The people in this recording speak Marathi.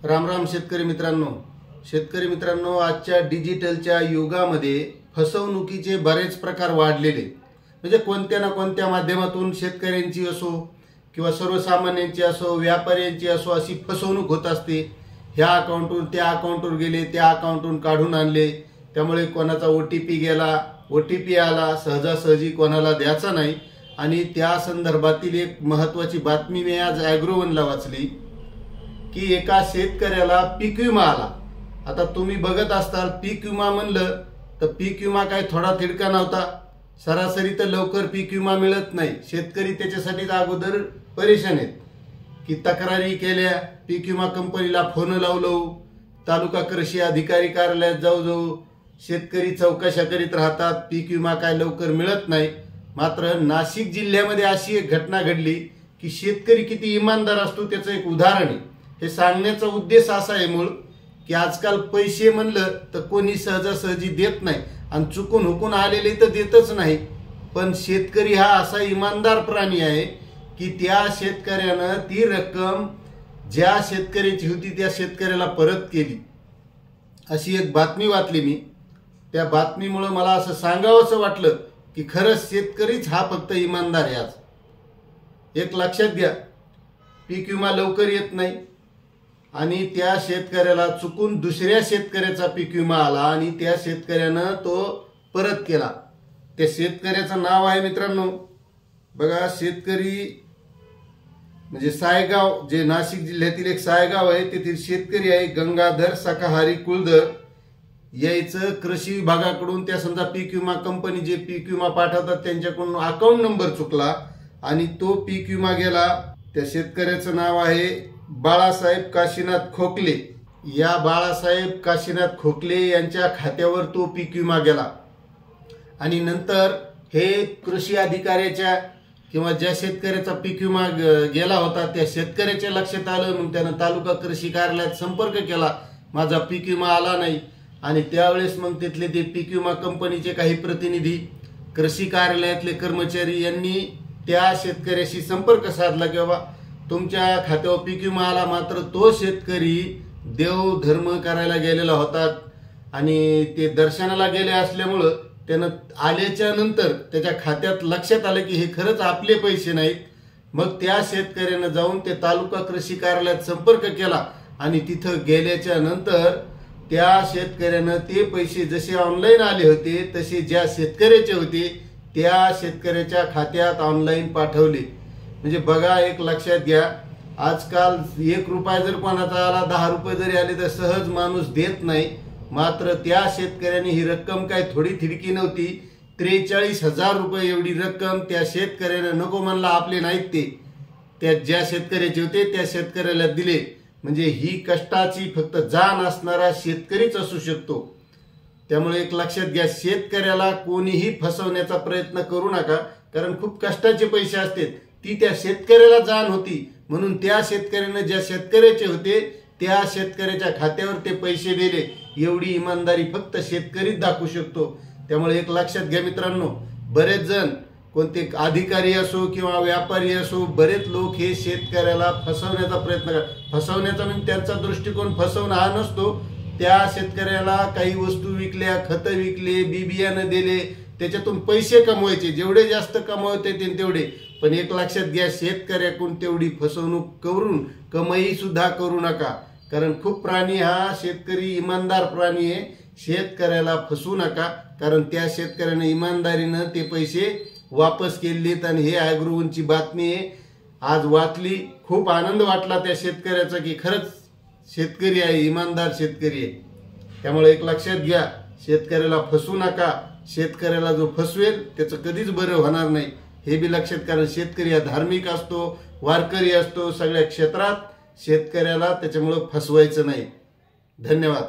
राम राम शेतकरी मित्रांनो, आजच्या डिजिटलच्या युगामध्ये फसवणुकीचे बरेच प्रकार वाढलेले, म्हणजे कोणत्या ना कोणत्या माध्यमातून शेतकऱ्यांची असो किंवा सर्वसामान्यांची असो, व्यापाऱ्यांची असो, अशी फसवणूक होत असते। ह्या अकाउंटवरून त्या अकाउंटवर गेले, त्या अकाउंटवरून काढून आणले, त्यामुळे कोणाचा OTP गेला, OTP आला, सहजासहजी कोणाला द्यायचा नाही। आणि त्या संदर्भातील एक महत्त्वाची बातमी मी आज ॲग्रोवनला वाचली की एका शेतकऱ्याला पीक विमा आला। आता तुम्ही बघत असताल, पीक विमा म्हणलं तर पीक विमा काय थोडा तिडका नव्हता। सरासरी तर लवकर पीक विमा मिळत नाही। शेतकरी त्याच्यासाठी अगोदर परेशान आहेत की तक्रारी केल्या, पीक विमा कंपनीला फोन लावलो, तालुका कृषी अधिकारी कार्यालयात जाऊ शेतकरी चौकशा करीत राहतात, पीक विमा काय लवकर मिळत नाही। मात्र नाशिक जिल्ह्यामध्ये अशी एक घटना घडली की शेतकरी किती इमानदार असतो त्याचं एक उदाहरण आहे। हे सांगण्याचा उद्देश असा आहे मूळ की आजकाल पैसे म्हणलं तर कोणी सहजासहजी देत नाही आणि चुकून हुकून आलेले तर देतच नाही। पण शेतकरी हा असा इमानदार प्राणी आहे की त्या शेतकऱ्यानं ती रक्कम ज्या शेतकऱ्याची होती त्या शेतकऱ्याला परत केली। अशी एक बातमी वाचली मी। त्या बातमीमुळे मला असं सांगावंसं वाटलं की खरंच शेतकरीच हा फक्त इमानदार आहे। आज एक लक्षात घ्या, पीक विमा लवकर येत नाही आणि त्या शेतकऱ्याला चुकून दुसऱ्या शेतकऱ्याचा पीक विमा आला आणि त्या शेतकऱ्यानं तो परत केला। त्या शेतकऱ्याचं नाव आहे मित्रांनो, बघा, शेतकरी म्हणजे सायगाव, जे नाशिक जिल्ह्यातील एक सायगाव आहे, तेथील शेतकरी आहे गंगाधर शाकाहारी कुळधर। यायचं कृषी विभागाकडून त्या समजा पीक विमा कंपनी जे पीक विमा पाठवतात त्यांच्याकडून अकाउंट नंबर चुकला आणि तो पीक विमा गेला। त्या शेतकऱ्याचं नाव आहे बाळासाहेब काशीनाथ खोकले। या बाळासाहेब काशीनाथ खोकले यांच्या खात्यावर तो पीक विमा गेला आणि नंतर हे कृषी अधिकाऱ्याच्या किंवा ज्या शेतकऱ्याचा पीक विमा गेला होता त्या शेतकऱ्याच्या लक्षात आलं। मग त्यानं तालुका कृषी कार्यालयात संपर्क केला, माझा पीक विमा आला नाही। आणि त्यावेळेस मग तिथले ते पीक विमा कंपनीचे काही प्रतिनिधी, कृषी कार्यालयातले कर्मचारी यांनी त्या शेतकऱ्याशी संपर्क साधला की बाबा तुमच्या खात्यावर पीक विमा आला, मात्र तो शेतकरी देव धर्म करायला गेलेला होता आणि ते दर्शनाला गेले असल्यामुळं त्यानं आल्याच्या नंतर त्याच्या खात्यात लक्षात आलं की हे खरंच आपले पैसे नाहीत। मग त्या शेतकऱ्यानं जाऊन ते तालुका कृषी कार्यालयात संपर्क केला आणि तिथं गेल्याच्या नंतर त्या शेतकऱ्यानं ते पैसे जसे ऑनलाईन आले होते तसे ज्या शेतकऱ्याचे होते त्या शेतकऱ्याच्या खात्यात ऑनलाईन पाठवले। म्हणजे बघा, एक लक्षात घ्या, आजकाल 1 रुपया जर कोणाचा आला, 10 रुपये जरी आले तर सहज माणूस देत नाही। मात्र त्या शेतकऱ्याने ही रक्कम काय थोडी थिडकी नव्हती, 43,000 रुपये एवढी रक्कम त्या शेतकऱ्यानं नको म्हणला आपले नाहीत ते त्या ज्या शेतकऱ्याचे होते त्या शेतकऱ्याला दिले। म्हणजे ही कष्टाची फक्त जाण असणारा शेतकरीच असू शकतो। त्यामुळे एक लक्षात घ्या, शेतकऱ्याला कोणीही फसवण्याचा प्रयत्न करू नका, कारण खूप कष्टाचे पैसे असतात, ती त्या शेतकऱ्याला जाण होती म्हणून त्या शेतकऱ्याने ज्या शेतकऱ्याचे होते त्या शेतकऱ्याच्या खात्यावर ते पैसे दिले। एवढी इमानदारी फक्त शेतकरीच दाखवू शकतो। त्यामुळे एक लक्षात घ्या मित्रांनो, बरेच जण, कोणते अधिकारी असो किंवा व्यापारी असो, बरेच लोक हे शेतकऱ्याला फसवण्याचा प्रयत्न करतात। फसवण्याचा म्हणजे त्यांचा दृष्टिकोन फसवणं हा नसतो, त्या शेतकऱ्याला काही वस्तू विकल्या, खतं विकले, बियाणं दिले, त्याच्यातून पैसे कमवायचे, जेवढे जास्त कमवता येतील तेवढे। पण एक लक्षात घ्या, शेतकऱ्याकडून तेवढी फसवणूक करून कमाई सुद्धा करू नका, कारण खूप प्राणी हा शेतकरी इमानदार प्राणी आहे। शेतकऱ्याला फसवू नका, कारण त्या शेतकऱ्याने इमानदारीनं ते पैसे वापस केलेत। आणि हे ॲग्रोवनची बातमी आहे, आज वाचली, खूप आनंद वाटला त्या शेतकऱ्याचा की खरंच शेतकरी आहे, इमानदार शेतकरी आहे। त्यामुळे एक लक्षात घ्या, शेतकऱ्याला फसवू नका, शेतकऱ्याला जो फसवेल त्याचं कधीच बरं होणार नाही, हे बी लक्षात, कारण शेतकरी हा धार्मिक असतो, वारकरी असतो, सगळ्या क्षेत्रात शेतकऱ्याला त्याच्यामुळे फसवायचं नाही। धन्यवाद।